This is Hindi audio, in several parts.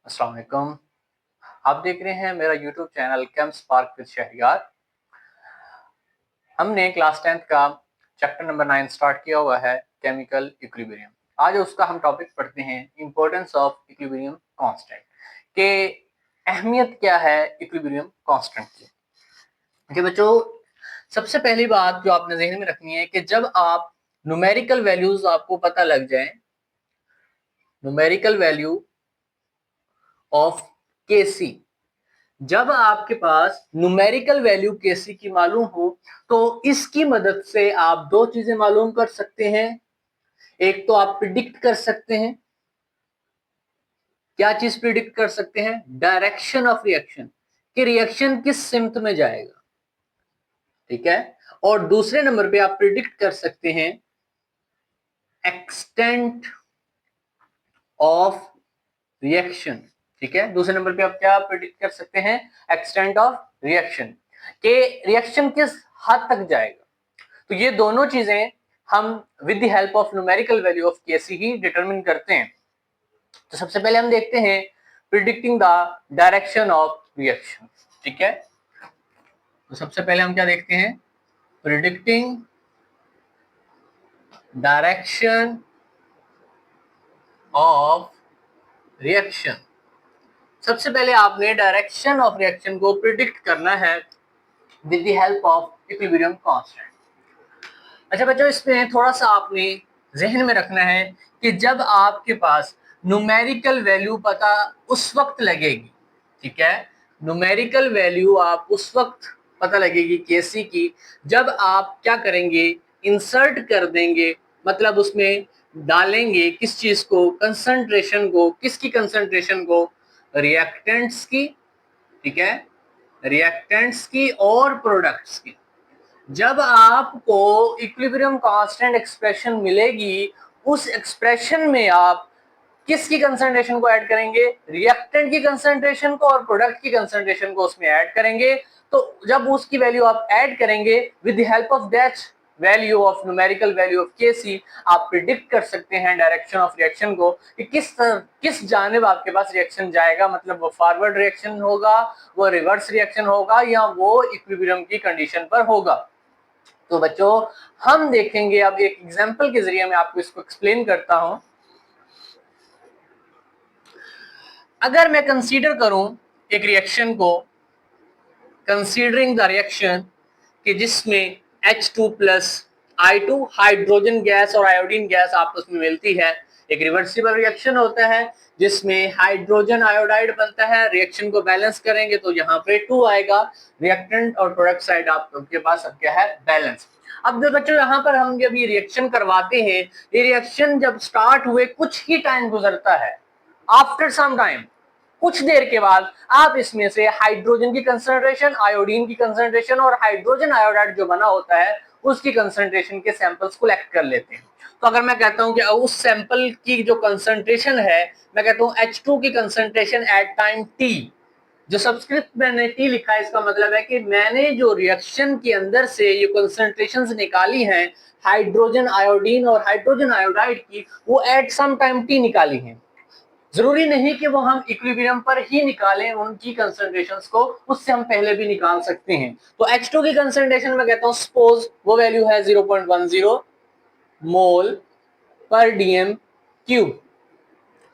अस्सलाम वालेकुम। आप देख रहे हैं मेरा YouTube channel Chem Spark with Shahriyar. हमने क्लास 10th का चैप्टर नंबर 9 स्टार्ट किया हुआ है, केमिकल इक्विलिब्रियम। आज उसका हम टॉपिक पढ़ते हैं, इंपॉर्टेंस ऑफ इक्विलिब्रियम कांस्टेंट, के अहमियत क्या है इक्विलिब्रियम कांस्टेंट की। कि बच्चों, सबसे पहली बात जो आपने ज़हन में रखनी है कि जब आप न्यूमेरिकल वैल्यूज आपको पता लग जाए, न्यूमेरिकल वैल्यू ऑफ Kc, जब आपके पास न्यूमेरिकल वैल्यू Kc की मालूम हो तो इसकी मदद से आप दो चीजें मालूम कर सकते हैं। एक तो आप प्रिडिक्ट कर सकते हैं, क्या चीज प्रिडिक्ट कर सकते हैं? डायरेक्शन ऑफ रिएक्शन, कि रिएक्शन किस सिमत में जाएगा। ठीक है। और दूसरे नंबर पे आप प्रिडिक्ट कर सकते हैं एक्सटेंट ऑफ रिएक्शन। ठीक है, दूसरे नंबर पे आप क्या प्रिडिक्ट कर सकते हैं? एक्सटेंट ऑफ रिएक्शन, के रिएक्शन किस हद तक जाएगा। तो ये दोनों चीजें हम with the help of numerical value of Kc he determine करते हैं। तो सबसे पहले हम देखते हैं predicting the direction of reaction. ठीक है, तो सबसे पहले हम क्या देखते हैं? Predicting direction of reaction. सबसे पहले आपने डायरेक्शन ऑफ रिएक्शन को प्रिडिक्ट करना है with the help of equilibrium constant. अच्छा बच्चों, इसमें थोड़ा सा आपने जहन में रखना है कि जब आपके पास न्यूमेरिकल वैल्यू पता उस वक्त लगेगी। ठीक है, न्यूमेरिकल वैल्यू आप उस वक्त पता लगेगी Kc की जब आप क्या करेंगे? इंसर्ट कर देंगे, मतलब उसमें डालेंगे किस चीज को? कंसंट्रेशन को। किसकी कंसंट्रेशन को? रिएक्टेंट्स की। ठीक है, रिएक्टेंट्स की और प्रोडक्ट्स की। जब आपको इक्विलिब्रियम कांस्टेंट एक्सप्रेशन मिलेगी, उस एक्सप्रेशन में आप किसकी कंसंट्रेशन को ऐड करेंगे? रिएक्टेंट की कंसंट्रेशन को और प्रोडक्ट की कंसंट्रेशन को उसमें ऐड करेंगे। तो जब उसकी वैल्यू आप ऐड करेंगे with the help of that value of numerical value of Kc, आप प्रिडिक्ट कर सकते हैं डायरेक्शन ऑफ रिएक्शन को कि किस जानिब आपके पास रिएक्शन जाएगा। मतलब वो फॉरवर्ड रिएक्शन होगा, वो रिवर्स रिएक्शन होगा, या वो इक्विलिब्रियम की कंडीशन पर होगा। तो बच्चों, हम देखेंगे अब एक एग्जांपल के जरिए मैं आपको इसको एक्सप्लेन करता हूं। अगर मैं कंसीडर करूं एक रिएक्शन को, कंसीडरिंग द रिएक्शन कि जिसमें H2 plus I2 hydrogen gas और आयोडीन गैस आपस में मिलती है, एक रिवर्सिबल रिएक्शन होता है जिसमें हाइड्रोजन आयोडाइड बनता है। रिएक्शन को बैलेंस करेंगे तो यहाँ पे 2 आएगा। रिएक्टेंट और प्रोडक्ट साइड आपके पास अब क्या है? बैलेंस। अब जो बच्चों यहाँ पर हम जब ये रिएक्शन करवाते हैं, ये रिएक्शन जब स्टार्ट हुए कुछ ही टाइम गुजरता है, आफ्टर सम टाइम, कुछ देर के बाद आप इसमें से हाइड्रोजन की कंसंट्रेशन, आयोडीन की कंसंट्रेशन और हाइड्रोजन आयोडाइड जो बना होता है उसकी कंसंट्रेशन के सैंपल्स कलेक्ट कर लेते हैं। तो अगर मैं कहता हूं कि उस सैंपल की जो कंसंट्रेशन है, मैं कहता हूं H2 की कंसंट्रेशन एट टाइम T, जो सबस्क्रिप्ट मैंने T लिखा है, इसका मतलब है कि मैंने जो रिएक्शन के अंदर से ये कंसंट्रेशंस निकाली हैं हाइड्रोजन आयोडीन और हाइड्रोजन आयोडाइड की, वो एट सम टाइम T निकाली हैं। जरूरी नहीं कि वो हम इक्विलिब्रियम पर ही निकालें उनकी कंसंट्रेशंस को, उससे हम पहले भी निकाल सकते हैं। तो H2 की कंसंट्रेशन में कहता हूं सपोज वो वैल्यू है 0.10 मोल पर डीएम क्यूब,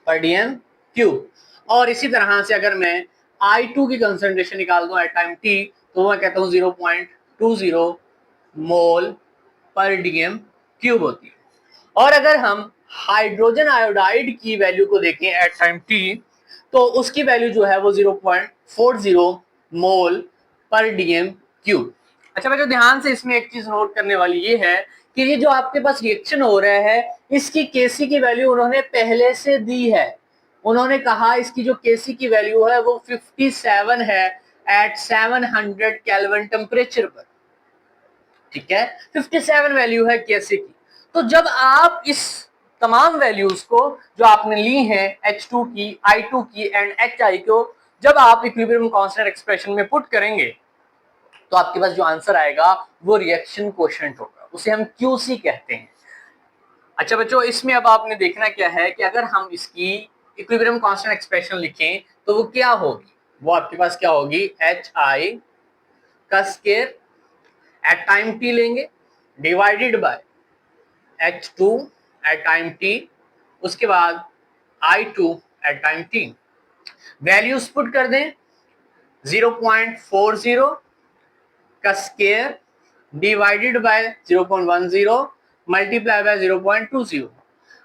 पर डीएम क्यूब। और इसी तरह से अगर मैं I2 की कंसंट्रेशन निकाल दूं एट टाइम T, तो मैं कहता हूं 0.20 मोल पर डीएम क्यूब होती है। और अगर हम हाइड्रोजन आयोडाइड की वैल्यू को देखें एट टाइम T, तो उसकी वैल्यू जो है वो 0.40 मोल पर डीएम क्यूब। अच्छा बच्चों, ध्यान से इसमें एक चीज नोट करने वाली ये है कि ये जो आपके पास रिएक्शन हो रहा है, इसकी Kc की वैल्यू उन्होंने पहले से दी है। उन्होंने कहा इसकी जो Kc की वैल्यू है वो 57 है एट 700 केल्विन टेम्परेचर पर। ठीक है, 57 वैल्यू है Kc की। तो जब आप इस तमाम वैल्यूज को जो आपने ली हैं H2 की, I2 की एंड HI को, जब आप इक्विलिब्रियम कांस्टेंट एक्सप्रेशन में पुट करेंगे तो आपके पास जो आंसर आएगा वो रिएक्शन कोएफिशिएंट होगा, उसे हम QC कहते हैं। अच्छा बच्चों, इसमें अब आपने देखना क्या है कि अगर हम इसकी इक्विलिब्रियम कांस्टेंट एक्सप्रेशन लिखें तो वो क्या होगी, वो आपके पास क्या होगी, एच आई का स्क्वायर एट टाइम टी लेंगे divided by H2 at time t, उसके बाद I2 at time t। Values put कर दें 0.40 का square divided by 0.10 multiply by 0.20,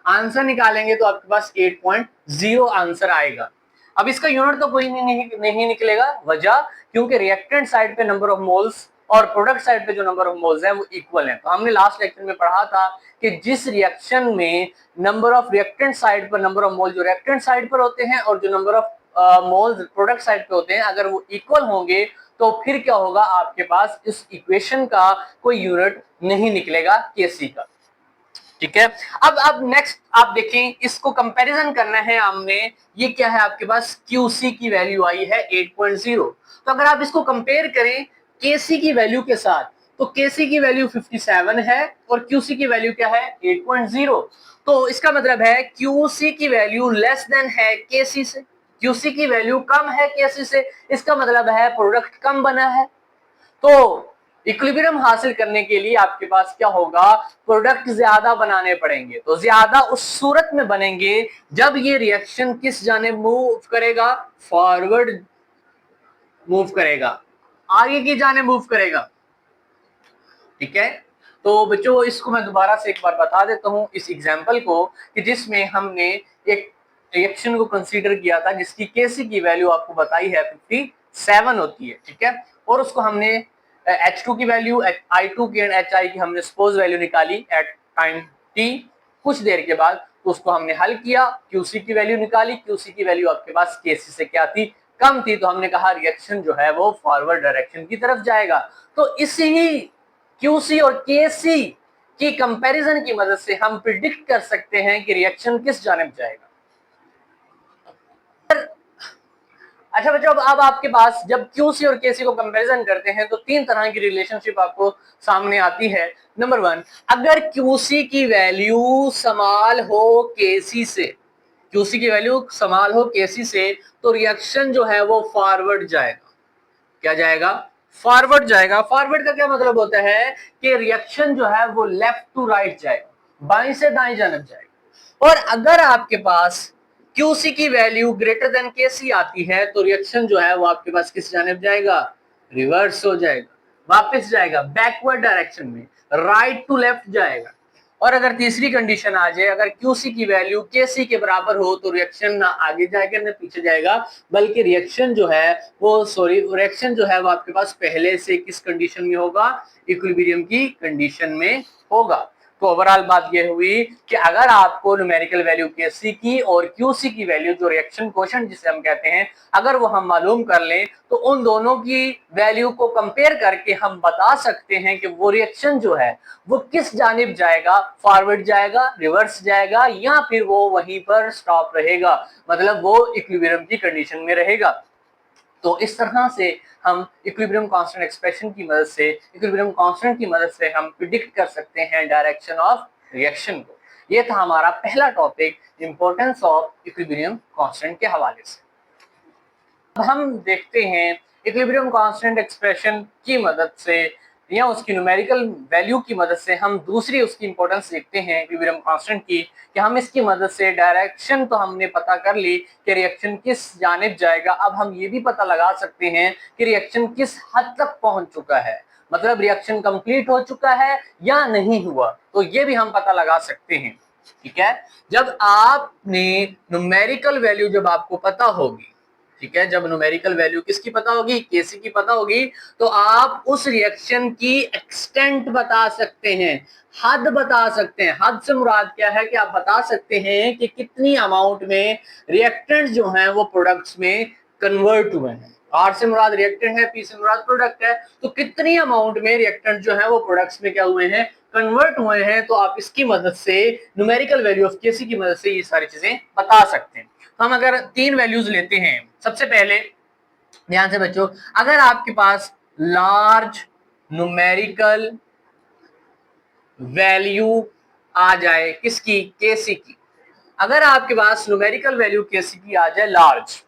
answer निकालेंगे तो आपके पास 8.0 आंसर आएगा। अब इसका यूनिट तो कोई नहीं निकलेगा, वजह क्योंकि रिएक्टेंट साइड पे नंबर ऑफ मोल्स और प्रोडक्ट साइड पे जो नंबर ऑफ मोल्स है वो इक्वल है। तो हमने लास्ट लेक्चर में पढ़ा था कि जिस रिएक्शन में नंबर ऑफ रिएक्टेंट साइड पर नंबर ऑफ मोल जो रिएक्टेंट साइड पर होते हैं और जो number of moles product side पे होते हैं अगर वो इक्वल होंगे तो फिर क्या होगा, आपके पास इस इक्वेशन का कोई यूनिट नहीं निकलेगा केसी का। ठीक है, अब नेक्स्ट आप देखें, इसको कंपैरिजन करना है हमने, ये क्या है आपके पास क्यूसी की वैल्यू आई है 8.0। तो अगर आप इसको कंपेयर करें केसी की वैल्यू के साथ तो केसी की वैल्यू 57 है और क्यूसी की वैल्यू क्या है 8.0। तो इसका मतलब है क्यूसी की वैल्यू लेस देन है केसी से, क्यूसी की वैल्यू कम है केसी से, इसका मतलब है प्रोडक्ट कम बना है। तो इक्विलिब्रियम हासिल करने के लिए आपके पास क्या होगा, प्रोडक्ट ज्यादा बनाने पड़ेंगे। तो ज्यादा उस सूरत में बनेंगे जब ये रिएक्शन किस जाने मूव करेगा, फॉरवर्ड मूव करेगा, आगे की जाने मूव करेगा। ठीक है, तो बच्चों इसको मैं दोबारा से एक बार बता देता हूं इस एग्जांपल को, कि जिसमें हमने एक रिएक्शन को कंसीडर किया था जिसकी केसी की वैल्यू आपको बताई है 57 होती है। ठीक है, और उसको हमने H2 की वैल्यू, I2 की एंड HI की हमने सपोज वैल्यू निकाली एट टाइम t कुछ देर के बाद, तो उसको हमने हल किया, QC की वैल्यू निकाली, QC की वैल्यू आपके पास KC से क्या थी, कम थी, तो हमने कहा रिएक्शन जो है वो फॉरवर्ड डायरेक्शन की तरफ जाएगा। तो इसी QC और KC की कंपैरिजन की मदद से हम प्रिडिक्ट कर सकते हैं कि रिएक्शन किस जानिब जाएगा। अच्छा बच्चों, अब आपके पास जब QC और KC को कंपैरिजन करते हैं तो तीन तरह की रिलेशनशिप आपको सामने आती है। नंबर 1, अगर QC की वैल्यू समाल हो KC से, QC की वैल्यू समाल हो KC से, तो रिएक्शन जो है वो फॉरवर्ड जाएगा। क्या जाएगा, फॉरवर्ड जाएगा। फॉरवर्ड का क्या मतलब होता है कि रिएक्शन जो है वो लेफ्ट टू राइट जाएगा, बाएं से दाएं जानब जाएगा। और अगर आपके पास QC की वैल्यू ग्रेटर देन KC आती है तो रिएक्शन जो है वो आपके पास किस जानब जाएगा, रिवर्स हो जाएगा, वापस जाएगा बैकवर्ड डायरेक्शन में, राइट टू लेफ्ट जाएगा। और अगर तीसरी कंडीशन आ जाए, अगर QC की वैल्यू KC के बराबर हो तो रिएक्शन ना आगे जाएगा ना पीछे जाएगा, बल्कि रिएक्शन जो है वो आपके पास पहले से किस कंडीशन में होगा, इक्विलिब्रियम की कंडीशन में होगा। तो ओवरऑल बात यह हुई कि अगर आपको न्यूमेरिकल वैल्यू KC की और QC की वैल्यू, जो रिएक्शन कोएफिशिएंट जिसे हम कहते हैं, अगर वो हम मालूम कर लें तो उन दोनों की वैल्यू को कंपेयर करके हम बता सकते हैं कि वो रिएक्शन जो है वो किस जानिब जाएगा, फॉरवर्ड जाएगा, रिवर्स जाएगा, या फिर वो वहीं पर स्टॉप रहेगा, मतलब वो इक्विलिब्रियम की कंडीशन में रहेगा। तो इस तरह से हम इक्विलिब्रियम कांस्टेंट एक्सप्रेशन की मदद से, इक्विलिब्रियम कांस्टेंट की मदद से हम प्रिडिक्ट कर सकते हैं डायरेक्शन ऑफ रिएक्शन को। ये था हमारा पहला topic, importance of equilibrium constant के हवाले से। अब हम देखते हैं इक्विलिब्रियम कांस्टेंट एक्सप्रेशन की मदद से या उसकी न्यूमेरिकल वैल्यू की मदद से हम दूसरी उसकी इंपॉर्टेंस देखते हैं इक्विलिब्रियम कांस्टेंट की, कि हम इसकी मदद से डायरेक्शन तो हमने पता कर ली कि रिएक्शन किस जानिब जाएगा, अब हम ये भी पता लगा सकते हैं कि रिएक्शन किस हद तक पहुंच चुका है, मतलब रिएक्शन कंप्लीट हो चुका है या नहीं हुआ, तो ये भी हम पता लगा सकते हैं। ठीक है, जब आपने न्यूमेरिकल वैल्यू जब आपको पता होगी, ठीक है, जब न्यूमेरिकल वैल्यू किसकी पता होगी, केसी की पता होगी, तो आप उस रिएक्शन की एक्सटेंट बता सकते हैं, हद बता सकते हैं। हद से मुराद क्या है कि आप बता सकते हैं कि कितनी अमाउंट में रिएक्टेंट जो हैं वो प्रोडक्ट्स में कन्वर्ट हुए हैं। आर से मुराद रिएक्टेंट है, पी से मुराद प्रोडक्ट है, तो कितनी अमाउंट में रिएक्टेंट जो है वो प्रोडक्ट्स में क्या हुए हैं, कन्वर्ट हुए हैं। तो आप इसकी मदद से, न्यूमेरिकल वैल्यू ऑफ केसी की मदद से ये सारी चीजें बता सकते हैं। हम अगर तीन वैल्यूज लेते हैं, सबसे पहले ध्यान से बच्चों, अगर आपके पास लार्ज न्यूमेरिकल वैल्यू आ जाए किसकी, केसी की, अगर आपके पास न्यूमेरिकल वैल्यू Kc की आ जाए लार्ज,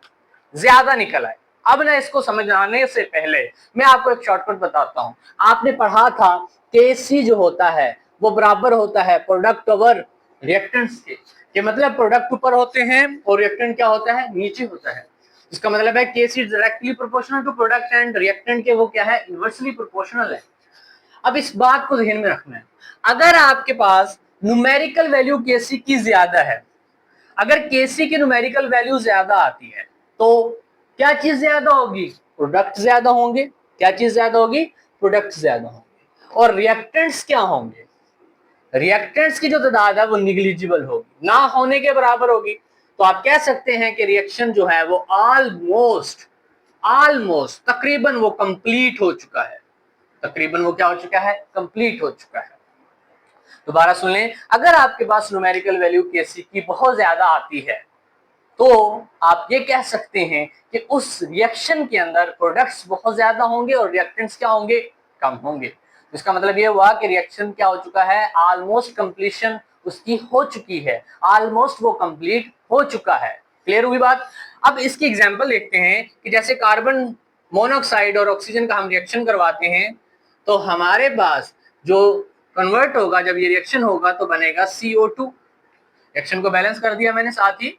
ज्यादा निकल आए। अब ना इसको समझाने से पहले मैं आपको एक शॉर्टकट बताता हूं। आपने पढ़ा था Kc जो होता है वो बराबर होता है प्रोडक्ट ओवर रिएक्टेंट्स के। ये मतलब प्रोडक्ट ऊपर होते हैं और रिएक्टेंट क्या होता है, नीचे होता है। इसका मतलब है Kc directly proportional to product and reactant के वो क्या है, इनवर्सली प्रोपोर्शनल है। अब इस बात को ध्यान में रखना है, अगर आपके पास न्यूमेरिकल वैल्यू Kc की ज्यादा है, अगर Kc की न्यूमेरिकल वैल्यू ज्यादा आती है तो क्या चीज ज्यादा होगी, प्रोडक्ट ज्यादा होंगे। क्या चीज ज्यादा होगी, प्रोडक्ट ज्यादा होंगे। और रिएक्टेंट्स क्या होंगे, रिएक्टेंट्स की जो तादाद है वो निग्लिजिबल होगी, ना होने के बराबर होगी। तो आप कह सकते हैं कि रिएक्शन जो है वो ऑलमोस्ट तकरीबन वो कंप्लीट हो चुका है। तकरीबन वो क्या हो चुका है, कंप्लीट हो चुका है। दोबारा सुन लें, अगर आपके पास न्यूमेरिकल वैल्यू Kc की बहुत ज्यादा आती है तो आप ये कह सकते हैं कि उस रिएक्शन के अंदर प्रोडक्ट्स बहुत ज्यादा होंगे और रिएक्टेंट्स क्या होंगे, कम होंगे। तो इसका मतलब ये हुआ कि रिएक्शन क्या हो चुका है, ऑलमोस्ट कंप्लीशन उसकी हो चुकी है, ऑलमोस्ट वो कंप्लीट हो चुका है। क्लियर हुई बात। अब इसकी एग्जांपल देखते हैं कि जैसे कार्बन मोनोऑक्साइड और ऑक्सीजन का हम रिएक्शन करवाते हैं तो हमारे पास जो कन्वर्ट होगा, जब ये रिएक्शन होगा तो बनेगा CO2। रिएक्शन को बैलेंस कर दिया मैंने साथ ही,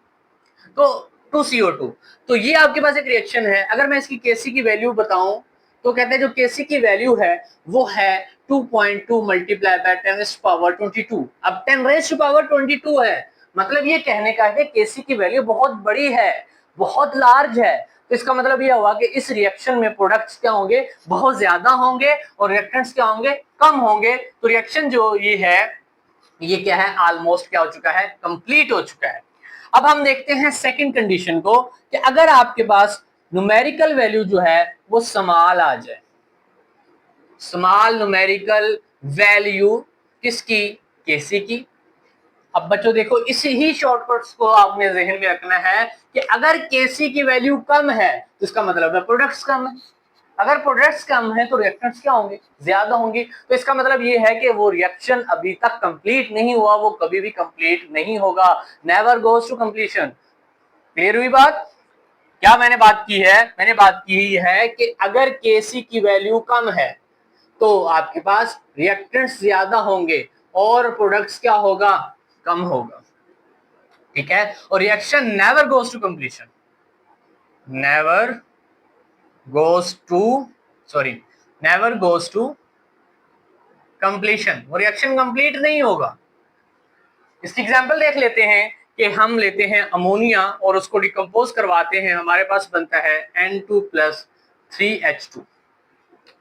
तो 2CO2। तो ये आपके पास एक रिएक्शन है। अगर मैं इसकी Kc की वैल्यू बताऊं तो कहते हैं जो Kc की वैल्यू है वो है 2.2 मल्टीप्लाई बाय 10⁻²²। अब 10⁻²² है, मतलब ये कहने का है कि Kc की वैल्यू बहुत बड़ी है, बहुत लार्ज है। तो इसका मतलब ये हुआ कि इस रिएक्शन में प्रोडक्ट्स क्या होंगे, बहुत ज्यादा होंगे और रिएक्टेंट्स क्या होंगे, कम होंगे। तो रिएक्शन जो ये है ये क्या है, ऑलमोस्ट क्या हो चुका है, कंप्लीट हो चुका है। अब हम देखते हैं सेकंड कंडीशन को कि अगर आपके पास न्यूमेरिकल वैल्यू जो है वो स्मॉल आ जाए, स्मॉल न्यूमेरिकल वैल्यू किसकी, Kc की। अब बच्चों देखो, इसी ही शॉर्टकट्स को आपने जहन में रखना है कि अगर Kc की वैल्यू कम है तो इसका मतलब है प्रोडक्ट्स कम है। अगर प्रोडक्ट्स कम है तो रिएक्टेंट्स क्या होंगे, ज्यादा होंगे। तो इसका मतलब ये है कि वो रिएक्शन अभी तक कंप्लीट नहीं हुआ, वो कभी भी कंप्लीट नहीं होगा, never goes to completion. Clear हुई बात। क्या मैंने बात की है, मैंने बात की है कि अगर Kc की वैल्यू कम है तो आपके पास रिएक्टेंट्स ज्यादा होंगे और प्रोडक्ट्स क्या होगा, कम होगा। ठीक है। और reaction never goes to completion, never goes to never goes to completion, वो रिएक्शन कंप्लीट नहीं होगा। इसकी एग्जांपल देख लेते हैं कि हम लेते हैं अमोनिया और उसको डिकम्पोज करवाते हैं, हमारे पास बनता है N2+3H2।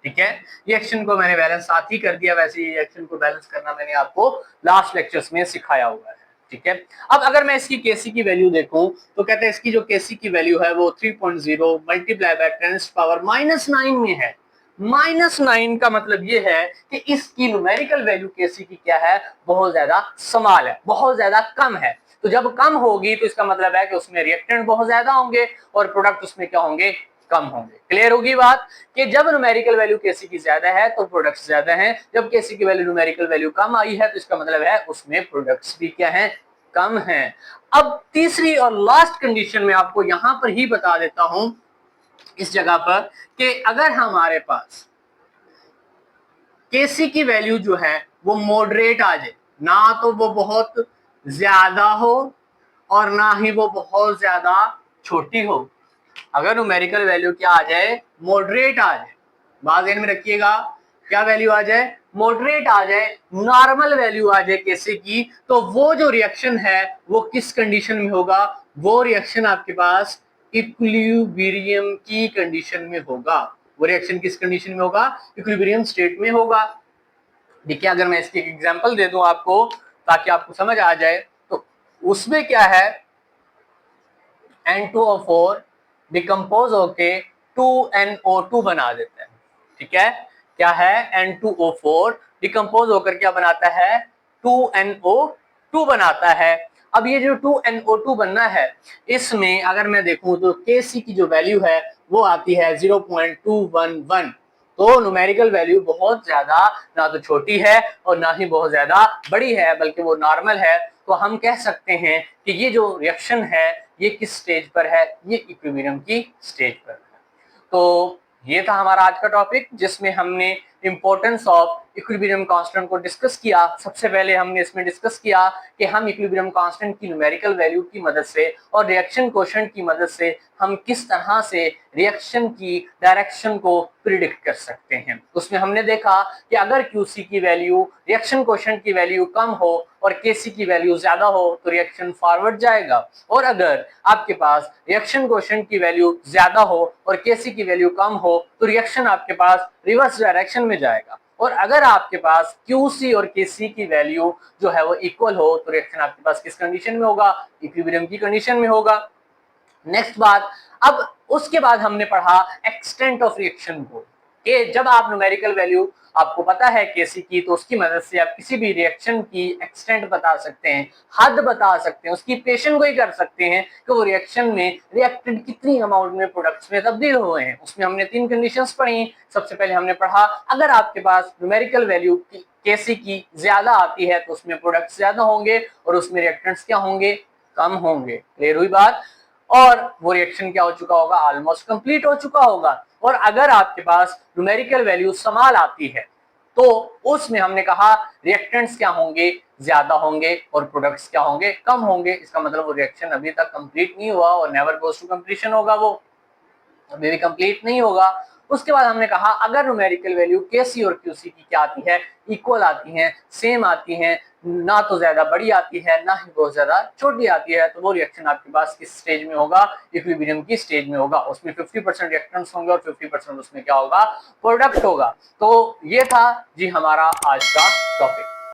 ठीक है, रिएक्शन को मैंने बैलेंस साथ ही कर दिया, वैसे ये रिएक्शन को बैलेंस करना मैंने आपको लास्ट लेक्चर्स में सिखाया हुआ है। ठीक है। अब अगर मैं इसकी Kc की वैल्यू देखूं तो कहते हैं इसकी जो Kc की वैल्यू है वो 3.0 मल्टीप्लाई बाय 10⁻⁹ में है। -9 का मतलब ये है कि इसकी न्यूमेरिकल वैल्यू Kc की क्या है, बहुत ज्यादा स्मॉल है, बहुत ज्यादा कम है। तो जब कम होगी तो इसका मतलब है कि उसमें रिएक्टेंट बहुत ज्यादा होंगे और प्रोडक्ट उसमें क्या होंगे, कम होंगे। क्लियर होगी बात कि जब न्यूमेरिकल वैल्यू Kc की ज्यादा है तो प्रोडक्ट्स ज्यादा हैं, जब Kc की वैल्यू न्यूमेरिकल वैल्यू कम आई है तो इसका मतलब है उसमें प्रोडक्ट्स भी क्या हैं, कम हैं। अब तीसरी और लास्ट कंडीशन में आपको यहां पर ही बता देता हूं इस जगह पर कि अगर हमारे पास Kc की वैल्यू जो है वो मॉडरेट आ जाए, ना तो वो बहुत ज्यादा हो और ना ही वो बहुत ज्यादा छोटी हो। अगर न्यूमेरिकल वैल्यू क्या आ जाए, मॉडरेट आ जाए, बात ध्यान में रखिएगा, क्या वैल्यू आ जाए, मॉडरेट आ जाए, नॉर्मल वैल्यू आ जाए Kc की, तो वो जो रिएक्शन है वो किस कंडीशन में होगा, वो रिएक्शन आपके पास इक्विलिब्रियम की कंडीशन में होगा। वो रिएक्शन किस कंडीशन में होगा, इक्विलिब्रियम स्टेट में होगा। देखिए, अगर मैं इसकी एक एग्जांपल दे दूं आपको ताकि आपको समझ आ जाए, तो उसमें क्या है, N2O4 डिकम्पोज होके 2NO2 बना देता है। ठीक है, क्या है, N2O4 डिकम्पोज होकर क्या बनाता है, 2NO2 बनाता है। अब ये जो 2NO2 बनना है, इसमें अगर मैं देखूं तो Kc की जो वैल्यू है वो आती है 0.211। तो न्यूमेरिकल वैल्यू बहुत ज्यादा ना तो छोटी है और ना ही बहुत ज्यादा बड़ी है, बल्कि वो नॉर्मल है। तो हम कह सकते हैं कि ये जो रिएक्शन है ये किस स्टेज पर है, ये इक्विलिब्रियम की स्टेज पर है। तो ये था हमारा आज का टॉपिक जिसमें हमने इंपॉर्टेंस ऑफ इक्विलिब्रियम कांस्टेंट को डिस्कस किया। सबसे पहले हमने इसमें डिस्कस किया कि हम इक्विलिब्रियम कांस्टेंट की न्यूमेरिकल वैल्यू की मदद से और रिएक्शन कोएफिशिएंट की मदद से हम किस तरह से रिएक्शन की डायरेक्शन को प्रिडिक्ट कर सकते हैं। उसमें हमने देखा कि अगर QC की वैल्यू रिएक्शन कोएफिशिएंट की वैल्यू कम हो और KC की वैल्यू ज्यादा हो तो रिएक्शन फॉरवर्ड जाएगा, और अगर आपके पास रिएक्शन कोएफिशिएंट की वैल्यू ज्यादा हो और KC की वैल्यू कम हो तो रिएक्शन आपके पास रिवर्स डायरेक्शन में जाएगा। और अगर आपके पास QC और KC की वैल्यू जो है वो इक्वल हो तो रिएक्शन आपके पास किस कंडीशन में होगा, इक्विलिब्रियम की कंडीशन में होगा। नेक्स्ट बात, अब उसके बाद हमने पढ़ा एक्सटेंट ऑफ रिएक्शन को, कि जब आप न्यूमेरिकल वैल्यू आपको पता है KC की तो उसकी मदद से आप किसी भी रिएक्शन की एक्सटेंट बता सकते हैं, हद बता सकते हैं, उसकी इक्वेशन को ही कर सकते हैं कि वो रिएक्शन में रिएक्टेड कितनी अमाउंट में प्रोडक्ट्स में तब्दील हुए हैं। उसमें हमने 3 कंडीशंस पढ़ी। सबसे पहले हमने पढ़ा अगर आपके पास न्यूमेरिकल वैल्यू KC की ज्यादा आती है तो उसमें प्रोडक्ट्स ज्यादा होंगे और उसमें रिएक्टेंट्स क्या होंगे, कम होंगे। क्लियर हुई बात। और वो रिएक्शन क्या हो चुका होगा, ऑलमोस्ट कंप्लीट हो चुका होगा। और अगर आपके पास न्यूमेरिकल वैल्यू समान आती है तो उसमें हमने कहा रिएक्टेंट्स क्या होंगे, ज्यादा होंगे और प्रोडक्ट्स क्या होंगे, कम होंगे। इसका मतलब वो रिएक्शन अभी तक कंप्लीट नहीं हुआ और नेवर गोस टू कंप्लीशन होगा, वो अभी भी कंप्लीट नहीं होगा। उसके बाद हमने कहा अगर न्यूमेरिकल वैल्यू KC और QC की क्या आती है, इक्वल आती है, सेम आती है, ना तो ज्यादा बड़ी आती है ना ही बहुत ज्यादा छोटी आती है, तो वो रिएक्शन आपके पास किस स्टेज में होगा, इक्विलिब्रियम की स्टेज में होगा। उसमें 50% रिएक्टेंट्स होंगे और 50% उसमें क्या होगा, प्रोडक्ट होगा। तो ये था जी हमारा आज का टॉपिक।